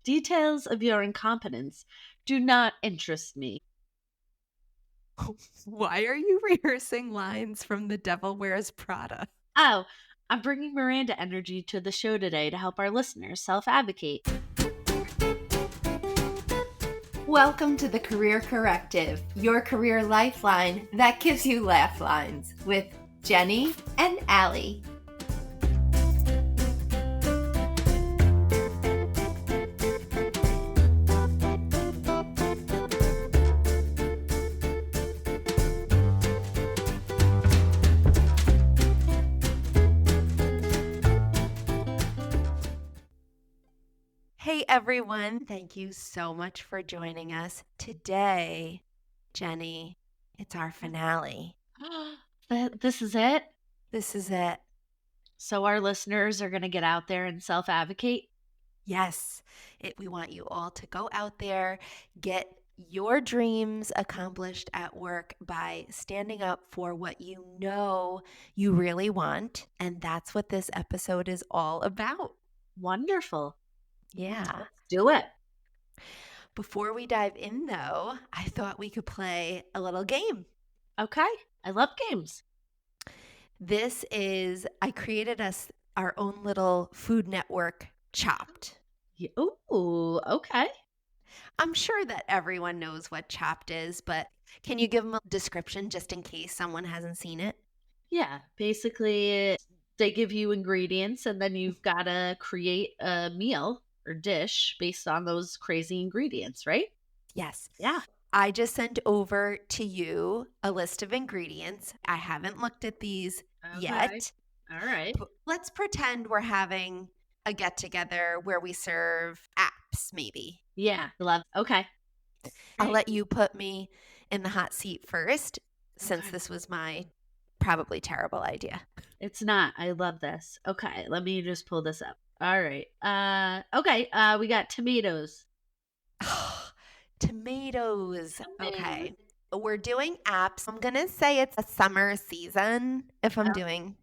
Details of your incompetence do not interest me. Why are you rehearsing lines from The Devil Wears Prada? Oh, I'm bringing Miranda energy to the show today to help our listeners self-advocate. Welcome to the Career Corrective, your career lifeline that gives you laugh lines with Jenny and Allie. Hey everyone, thank you so much for joining us today. Jenny, it's our finale. This is it? This is it. So our listeners are going to get out there and self-advocate? Yes, we want you all to go out there, get your dreams accomplished at work by standing up for what you know you really want. And that's what this episode is all about. Wonderful. Yeah. Let's do it. Before we dive in, though, I thought we could play a little game. Okay. I love games. I created us our own little Food Network Chopped. Ooh, okay. I'm sure that everyone knows what Chopped is, but can you give them a description just in case someone hasn't seen it? Yeah. Basically, they give you ingredients and then you've got to create a meal or dish based on those crazy ingredients, right? Yes. Yeah. I just sent over to you a list of ingredients. I haven't looked at these yet. All right. Let's pretend we're having a get together where we serve apps, maybe. Yeah. Love. Okay. I'll let you put me in the hot seat first, since this was my probably terrible idea. It's not. I love this. Okay. Let me just pull this up. All right. Okay. We got tomatoes. Tomatoes. Okay. We're doing apps. I'm going to say it's a summer season if I'm doing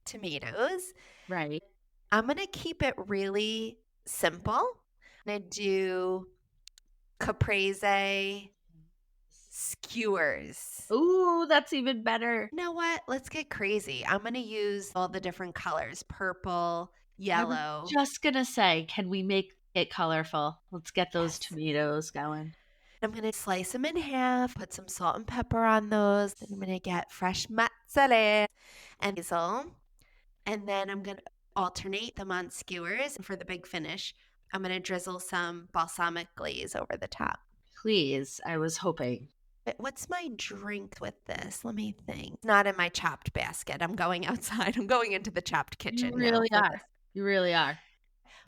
tomatoes. Right. I'm going to keep it really simple. I'm going to do caprese skewers. Ooh, that's even better. You know what? Let's get crazy. I'm going to use all the different colors, purple, yellow. I was just going to say, can we make it colorful? Let's get those tomatoes going. I'm going to slice them in half, put some salt and pepper on those. Then I'm going to get fresh mozzarella and basil. And then I'm going to alternate them on skewers. And for the big finish, I'm going to drizzle some balsamic glaze over the top. Please. I was hoping. What's my drink with this? Let me think. Not in my Chopped basket. I'm going outside. I'm going into the Chopped kitchen. You really are. You really are.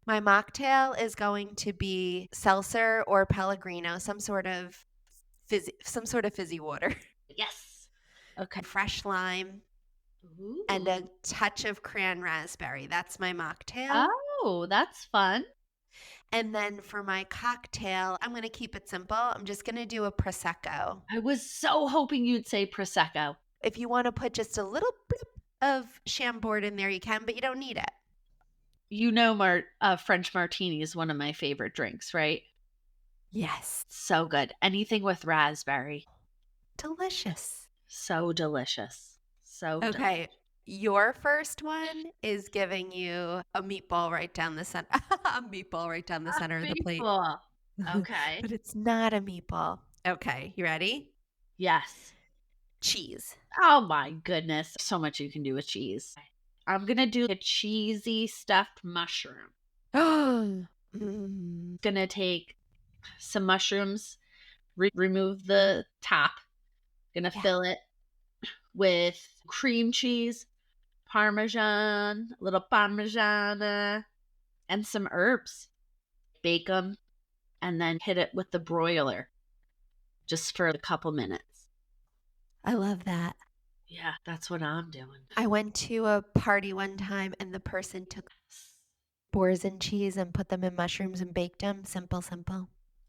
My mocktail is going to be seltzer or Pellegrino, some sort of fizzy water. Yes. Okay. Fresh lime. Ooh. And a touch of cran raspberry. That's my mocktail. Oh, that's fun. And then for my cocktail, I'm going to keep it simple. I'm just going to do a Prosecco. I was so hoping you'd say Prosecco. If you want to put just a little blip of Chambord in there, you can, but you don't need it. You know, French martini is one of my favorite drinks, right? Yes. So good. Anything with raspberry. Delicious. So delicious. Okay. Your first one is giving you a meatball right down the center. A meatball right down the center of the plate. Okay. But it's not a meatball. Okay. You ready? Yes. Cheese. Oh my goodness. So much you can do with cheese. I'm going to do a cheesy stuffed mushroom. Oh. Going to take some mushrooms, remove the top. Going to fill it with cream cheese, Parmesan, a little Parmesan, and some herbs. Bake them and then hit it with the broiler just for a couple minutes. I love that. Yeah, that's what I'm doing. I went to a party one time and the person took boars and cheese and put them in mushrooms and baked them. Simple.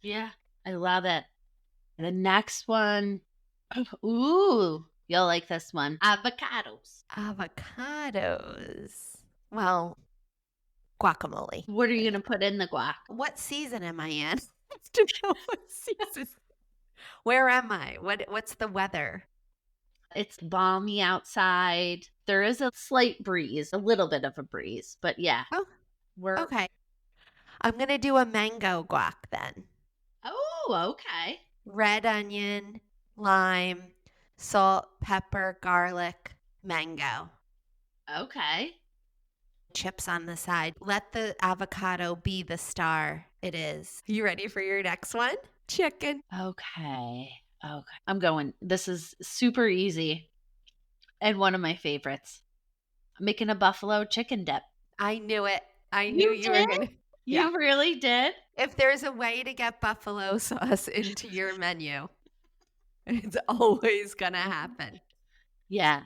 Yeah, I love it. And the next one, ooh, you'll like this one. Avocados. Avocados. Well, guacamole. What are you going to put in the guac? What season am I in? I have to know what season. Where am I? What's the weather? It's balmy outside. There is a slight breeze, a little bit of a breeze, but yeah. Oh, We're okay. I'm going to do a mango guac then. Oh, okay. Red onion, lime, salt, pepper, garlic, mango. Okay. Chips on the side. Let the avocado be the star it is. You ready for your next one? Chicken. Okay. I'm going. This is super easy and one of my favorites. I'm making a buffalo chicken dip. I knew it. I knew you were did? going to. You really did? If there's a way to get buffalo sauce into your menu, it's always going to happen. Yeah,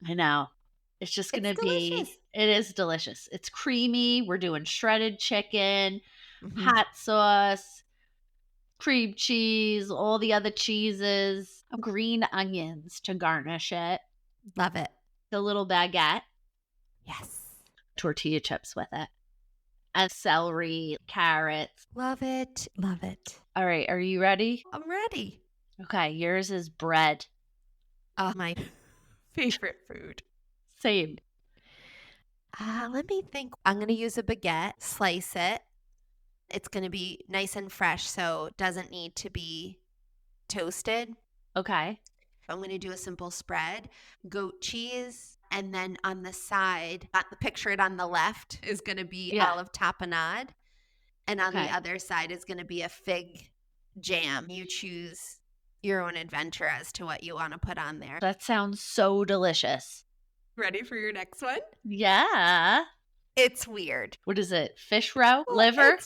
I know. It's just going to delicious. it is delicious. It's creamy. We're doing shredded chicken, Mhm. hot sauce, cream cheese, all the other cheeses, green onions to garnish it, Love it. the little baguette, Yes. tortilla chips with it, and celery, carrots. Love it. Love it. All right, are you ready? I'm ready. Okay, yours is bread. Oh, my favorite food. Same. Let me think. I'm going to use a baguette, slice it. It's going to be nice and fresh, so it doesn't need to be toasted. Okay. I'm going to do a simple spread, goat cheese, and then on the side, picture it on the left is going to be olive tapenade, and on the other side is going to be a fig jam. You choose your own adventure as to what you want to put on there. That sounds so delicious. Ready for your next one? Yeah. It's weird. What is it? Fish roe? Liver?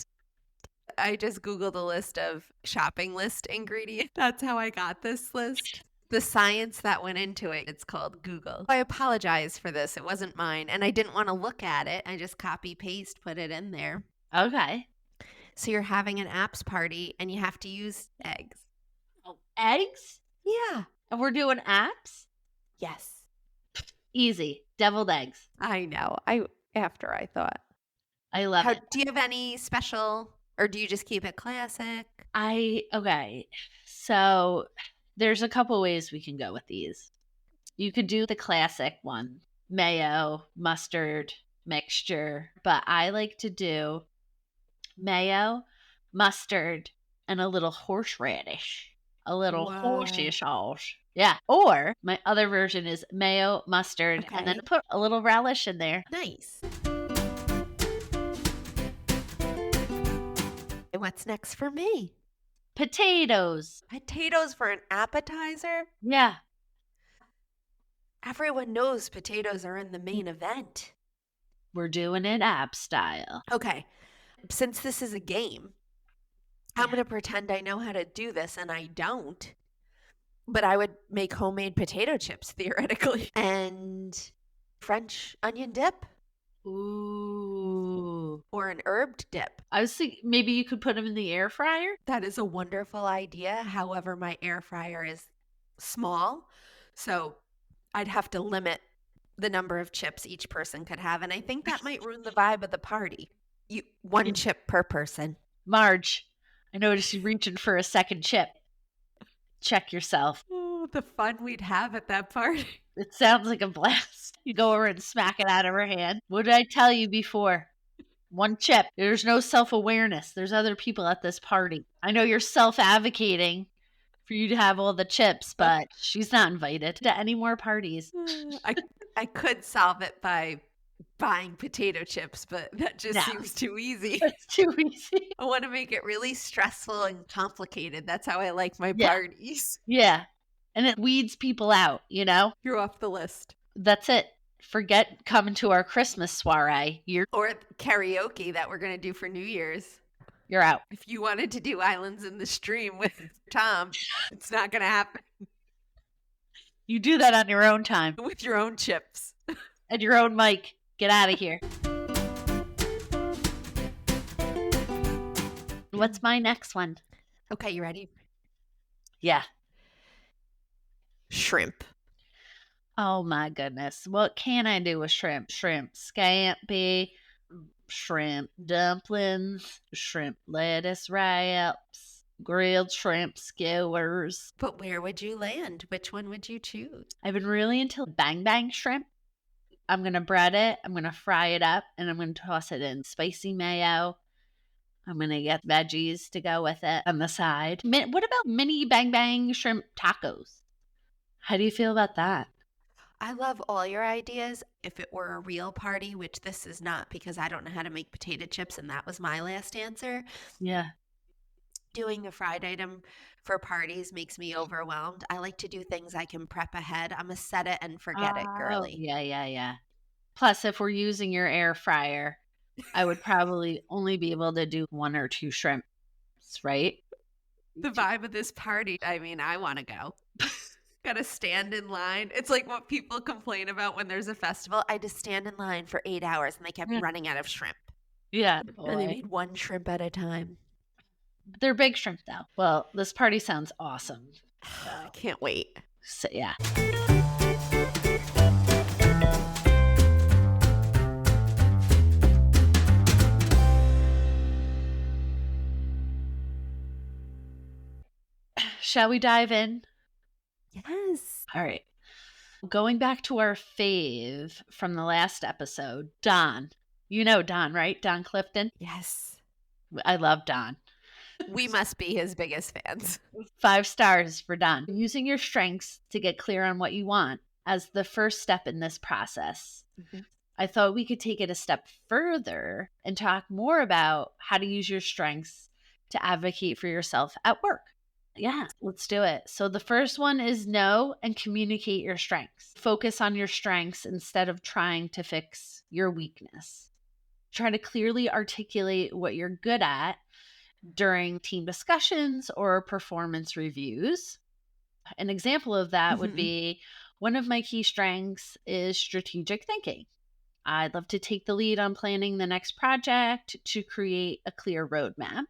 I just Googled a list of shopping list ingredients. That's how I got this list. The science that went into it, it's called Google. I apologize for this. It wasn't mine. And I didn't want to look at it. I just copy paste, put it in there. Okay. So you're having an apps party and you have to use eggs. Oh, eggs? Yeah. And we're doing apps? Yes. Easy. Deviled eggs. I know. After I thought. I love it. Do you have any special, or do you just keep it classic? Okay. So there's a couple ways we can go with these. You could do the classic one, mayo, mustard mixture, but I like to do mayo, mustard, and a little horseradish. A little horsey sauce. Yeah. Or my other version is mayo, mustard, and then put a little relish in there. Nice. And what's next for me? Potatoes. Potatoes for an appetizer? Yeah. Everyone knows potatoes are in the main event. We're doing it app style. Okay. Since this is a game, I'm going to pretend I know how to do this, and I don't. But I would make homemade potato chips, theoretically. And French onion dip. Ooh. Or an herbed dip. I was thinking maybe you could put them in the air fryer. That is a wonderful idea. However, my air fryer is small. So I'd have to limit the number of chips each person could have. And I think that might ruin the vibe of the party. One chip per person. Marge, I noticed you reaching for a second chip. Check yourself. Oh, the fun we'd have at that party. It sounds like a blast. You go over and smack it out of her hand. What did I tell you before? One chip. There's no self-awareness. There's other people at this party. I know you're self-advocating for you to have all the chips, but she's not invited to any more parties. I could solve it by buying potato chips, but that just seems too easy. It's too easy. I want to make it really stressful and complicated. That's how I like my parties. Yeah. And it weeds people out, you know? You're off the list. That's it. Forget coming to our Christmas soiree. Or karaoke that we're going to do for New Year's. You're out. If you wanted to do Islands in the Stream with Tom, it's not going to happen. You do that on your own time. With your own chips. And your own mic. Get out of here. What's my next one? Okay, you ready? Yeah. Shrimp. Oh my goodness. What can I do with shrimp? Shrimp scampi, shrimp dumplings, shrimp lettuce wraps, grilled shrimp skewers. But where would you land? Which one would you choose? I've been really into bang bang shrimp. I'm going to bread it, I'm going to fry it up, and I'm going to toss it in spicy mayo. I'm going to get veggies to go with it on the side. What about mini bang bang shrimp tacos? How do you feel about that? I love all your ideas. If it were a real party, which this is not because I don't know how to make potato chips, and that was my last answer. Yeah. Doing a fried item for parties makes me overwhelmed. I like to do things I can prep ahead. I'm a set it and forget it girly. Yeah. Plus, if we're using your air fryer, I would probably only be able to do 1 or 2 shrimps, right? The vibe of this party, I mean, I want to go. Gotta stand in line. It's like what people complain about when there's a festival. I just stand in line for 8 hours and they kept Yeah. running out of shrimp. Yeah. And they made 1 shrimp at a time. They're big shrimp, though. Well, this party sounds awesome. I can't wait. So, yeah. Shall we dive in? Yes. All right. Going back to our fave from the last episode, Don. You know Don, right? Don Clifton. Yes. I love Don. We must be his biggest fans. 5 stars for Don. Using your strengths to get clear on what you want as the first step in this process. Mm-hmm. I thought we could take it a step further and talk more about how to use your strengths to advocate for yourself at work. Yeah, let's do it. So the first one is know and communicate your strengths. Focus on your strengths instead of trying to fix your weakness. Try to clearly articulate what you're good at during team discussions or performance reviews. An example of that would be, one of my key strengths is strategic thinking. I'd love to take the lead on planning the next project to create a clear roadmap.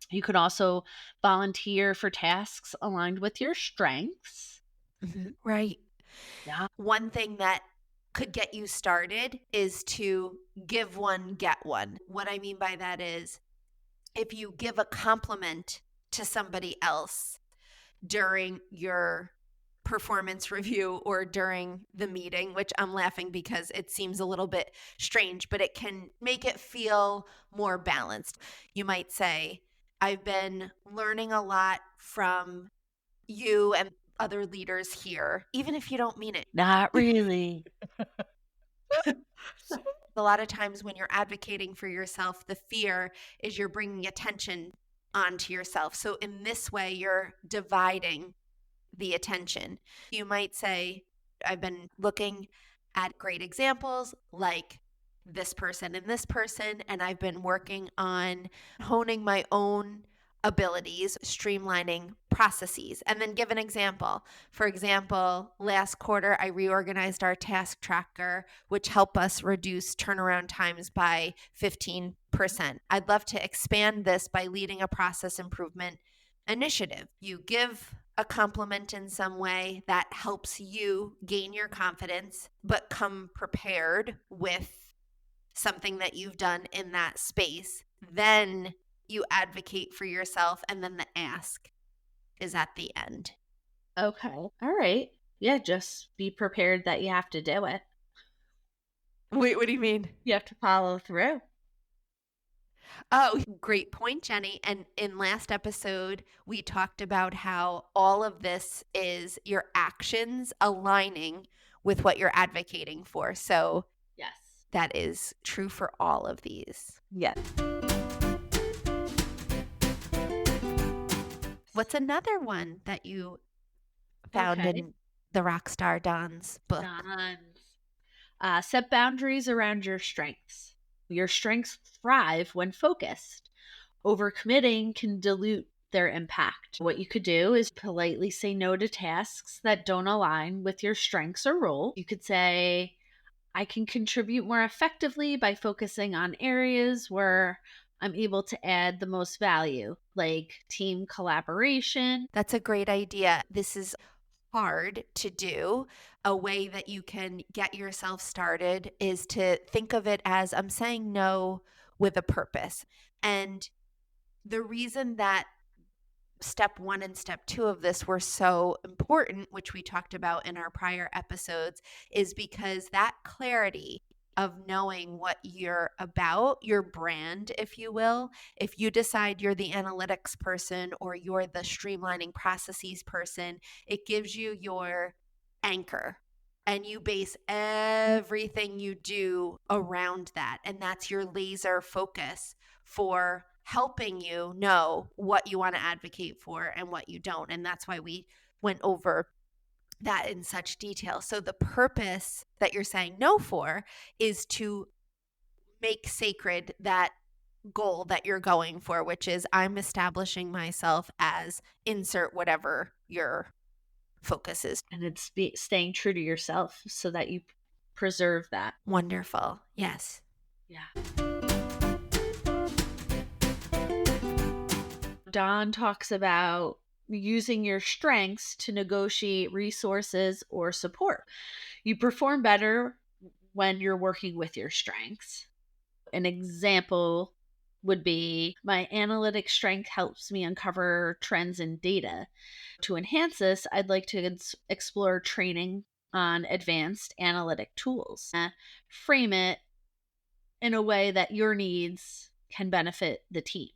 You could also volunteer for tasks aligned with your strengths. Right. Yeah. One thing that could get you started is to give one, get one. What I mean by that is if you give a compliment to somebody else during your performance review or during the meeting, which I'm laughing because it seems a little bit strange, but it can make it feel more balanced. You might say, I've been learning a lot from you and other leaders here, even if you don't mean it. Not really. A lot of times when you're advocating for yourself, the fear is you're bringing attention onto yourself. So in this way, you're dividing the attention. You might say, I've been looking at great examples like this person and this person, and I've been working on honing my own abilities, streamlining processes, and then give an example. For example, last quarter, I reorganized our task tracker, which helped us reduce turnaround times by 15%. I'd love to expand this by leading a process improvement initiative. You give a compliment in some way that helps you gain your confidence, but come prepared with something that you've done in that space. Then you advocate for yourself, and then the ask is at the end. Okay. All right. Yeah, just be prepared that you have to do it. Wait, what do you mean? You have to follow through. Oh, great point, Jenny. And in last episode, we talked about how all of this is your actions aligning with what you're advocating for. So Yes. that is true for all of these. Yes. What's another one that you found Okay. in the Rockstar Don's book? Set boundaries around your strengths. Your strengths thrive when focused. Overcommitting can dilute their impact. What you could do is politely say no to tasks that don't align with your strengths or role. You could say, I can contribute more effectively by focusing on areas where I'm able to add the most value, like team collaboration. That's a great idea. This is hard to do, a way that you can get yourself started is to think of it as I'm saying no with a purpose. And the reason that step 1 and step 2 of this were so important, which we talked about in our prior episodes, is because that clarity of knowing what you're about, your brand, if you will, if you decide you're the analytics person or you're the streamlining processes person, it gives you your anchor and you base everything you do around that. And that's your laser focus for helping you know what you want to advocate for and what you don't. And that's why we went over that in such detail. So the purpose that you're saying no for is to make sacred that goal that you're going for, which is I'm establishing myself as insert whatever your focus is. And it's staying true to yourself so that you preserve that. Wonderful. Yes. Yeah. Don talks about using your strengths to negotiate resources or support. You perform better when you're working with your strengths. An example would be my analytic strength helps me uncover trends in data. To enhance this, I'd like to explore training on advanced analytic tools. Frame it in a way that your needs can benefit the team.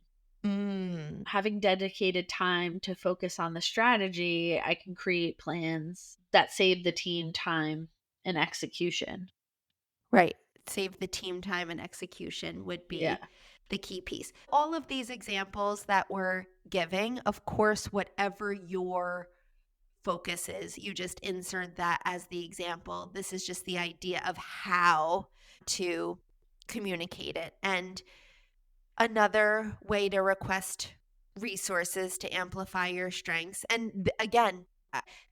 Having dedicated time to focus on the strategy, I can create plans that save the team time and execution. Right. Save the team time and execution would be the key piece. All of these examples that we're giving, of course, whatever your focus is, you just insert that as the example. This is just the idea of how to communicate it. And another way to request resources to amplify your strengths. And again,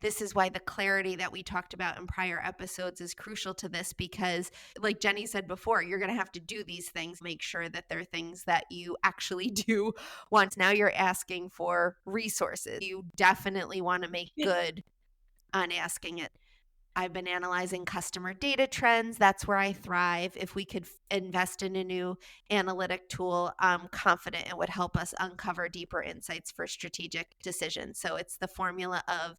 this is why the clarity that we talked about in prior episodes is crucial to this, because like Jenny said before, you're going to have to do these things, make sure that they're things that you actually do once. Now you're asking for resources. You definitely want to make good on asking it. I've been analyzing customer data trends. That's where I thrive. If we could invest in a new analytic tool, I'm confident it would help us uncover deeper insights for strategic decisions. So it's the formula of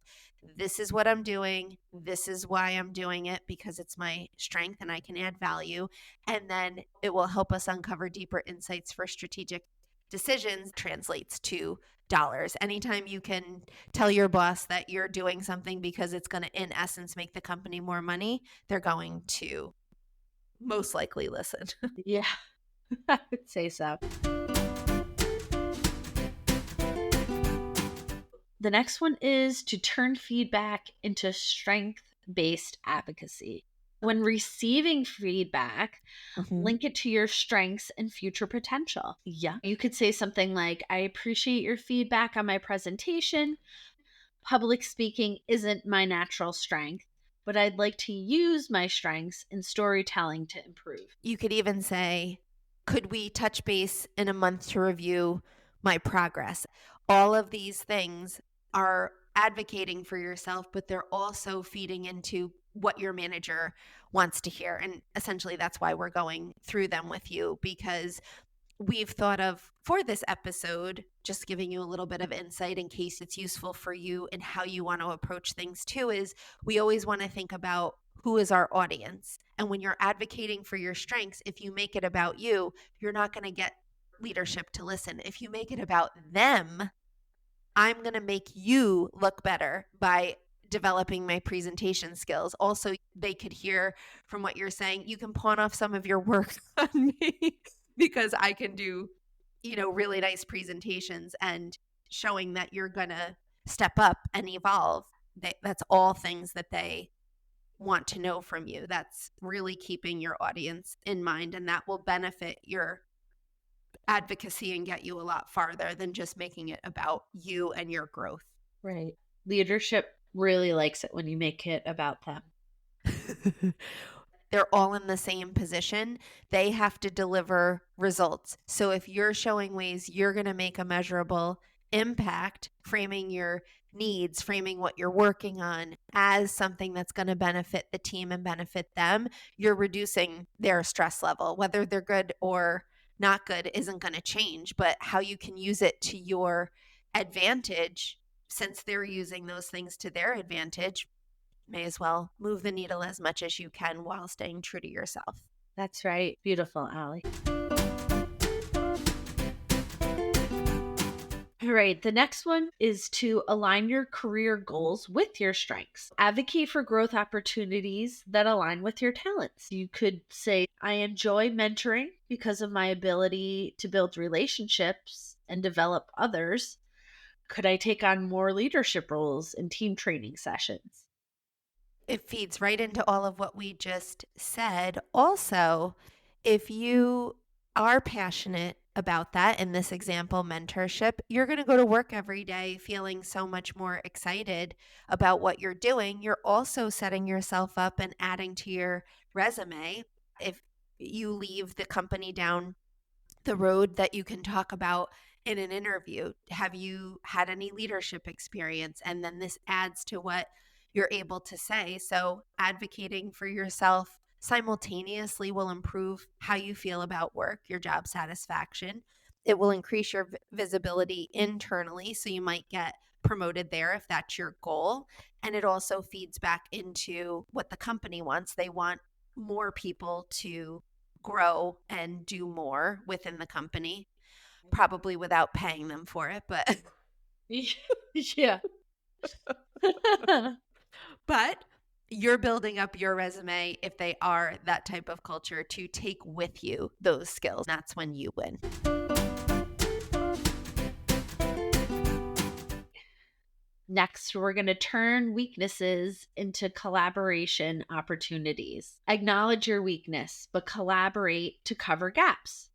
this is what I'm doing. This is why I'm doing it, because it's my strength and I can add value. And then it will help us uncover deeper insights for strategic decisions, translates to dollars. Anytime you can tell your boss that you're doing something because it's going to, in essence, make the company more money, they're going to most likely listen. Yeah, I would say so. The next one is to turn feedback into strength-based advocacy. When receiving feedback, link it to your strengths and future potential. Yeah. You could say something like, I appreciate your feedback on my presentation. Public speaking isn't my natural strength, but I'd like to use my strengths in storytelling to improve. You could even say, could we touch base in a month to review my progress? All of these things are advocating for yourself, but they're also feeding into what your manager wants to hear. And essentially, that's why we're going through them with you, because we've thought of, for this episode, just giving you a little bit of insight in case it's useful for you and how you want to approach things too, is we always want to think about who is our audience. And when you're advocating for your strengths, if you make it about you, you're not going to get leadership to listen. If you make it about them, I'm going to make you look better by developing my presentation skills. Also, they could hear from what you're saying, you can pawn off some of your work on me because I can do, really nice presentations, and showing that you're going to step up and evolve. That's all things that they want to know from you. That's really keeping your audience in mind, and that will benefit your advocacy and get you a lot farther than just making it about you and your growth. Right. Leadership really likes it when you make it about them. They're all in the same position. They have to deliver results. So if you're showing ways you're going to make a measurable impact, framing your needs, framing what you're working on as something that's going to benefit the team and benefit them, you're reducing their stress level. Whether they're good or not good isn't going to change, but how you can use it to your advantage, since they're using those things to their advantage, may as well move the needle as much as you can while staying true to yourself. That's right. Beautiful, Allie. All right, the next one is to align your career goals with your strengths. Advocate for growth opportunities that align with your talents. You could say, I enjoy mentoring because of my ability to build relationships and develop others. Could I take on more leadership roles in team training sessions? It feeds right into all of what we just said. Also, if you are passionate about that, in this example, mentorship, you're going to go to work every day feeling so much more excited about what you're doing. You're also setting yourself up and adding to your resume. If you leave the company down the road that you can talk about in an interview, have you had any leadership experience? And then this adds to what you're able to say. So advocating for yourself simultaneously will improve how you feel about work, your job satisfaction. It will increase your visibility internally, so you might get promoted there if that's your goal. And it also feeds back into what the company wants. They want more people to grow and do more within the company, probably without paying them for it, but Yeah. but you're building up your resume if they are that type of culture to take with you those skills. That's when you win. Next, we're going to turn weaknesses into collaboration opportunities. Acknowledge your weakness, but collaborate to cover gaps.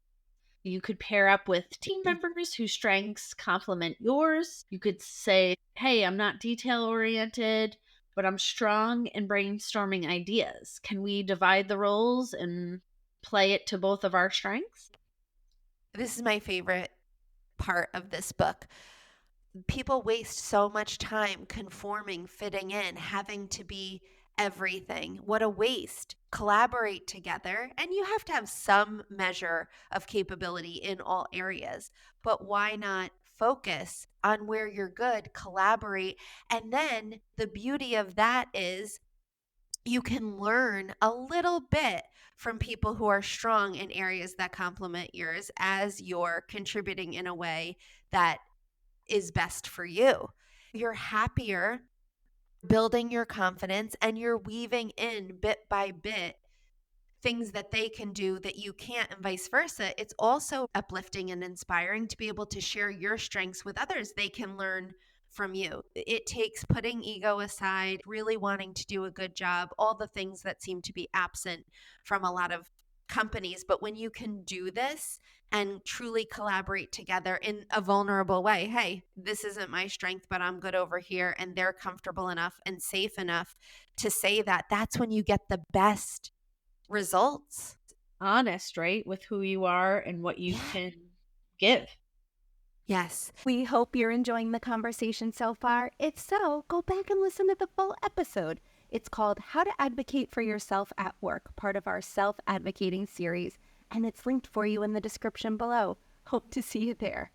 You could pair up with team members whose strengths complement yours. You could say, hey, I'm not detail oriented, but I'm strong in brainstorming ideas. Can we divide the roles and play it to both of our strengths? This is my favorite part of this book. People waste so much time conforming, fitting in, having to be everything. What a waste. Collaborate together, and you have to have some measure of capability in all areas. But why not focus on where you're good, collaborate? And then the beauty of that is you can learn a little bit from people who are strong in areas that complement yours as you're contributing in a way that is best for you. You're happier, building your confidence, and you're weaving in bit by bit things that they can do that you can't, and vice versa. It's also uplifting and inspiring to be able to share your strengths with others. They can learn from you. It takes putting ego aside, really wanting to do a good job, all the things that seem to be absent from a lot of companies. But when you can do this and truly collaborate together in a vulnerable way, hey, this isn't my strength, but I'm good over here, and they're comfortable enough and safe enough to say that, that's when you get the best results. Honest, right? With who you are and what you can give. Yes. We hope you're enjoying the conversation so far. If so, go back and listen to the full episode. It's called How to Advocate for Yourself at Work, part of our self-advocating series, and it's linked for you in the description below. Hope to see you there.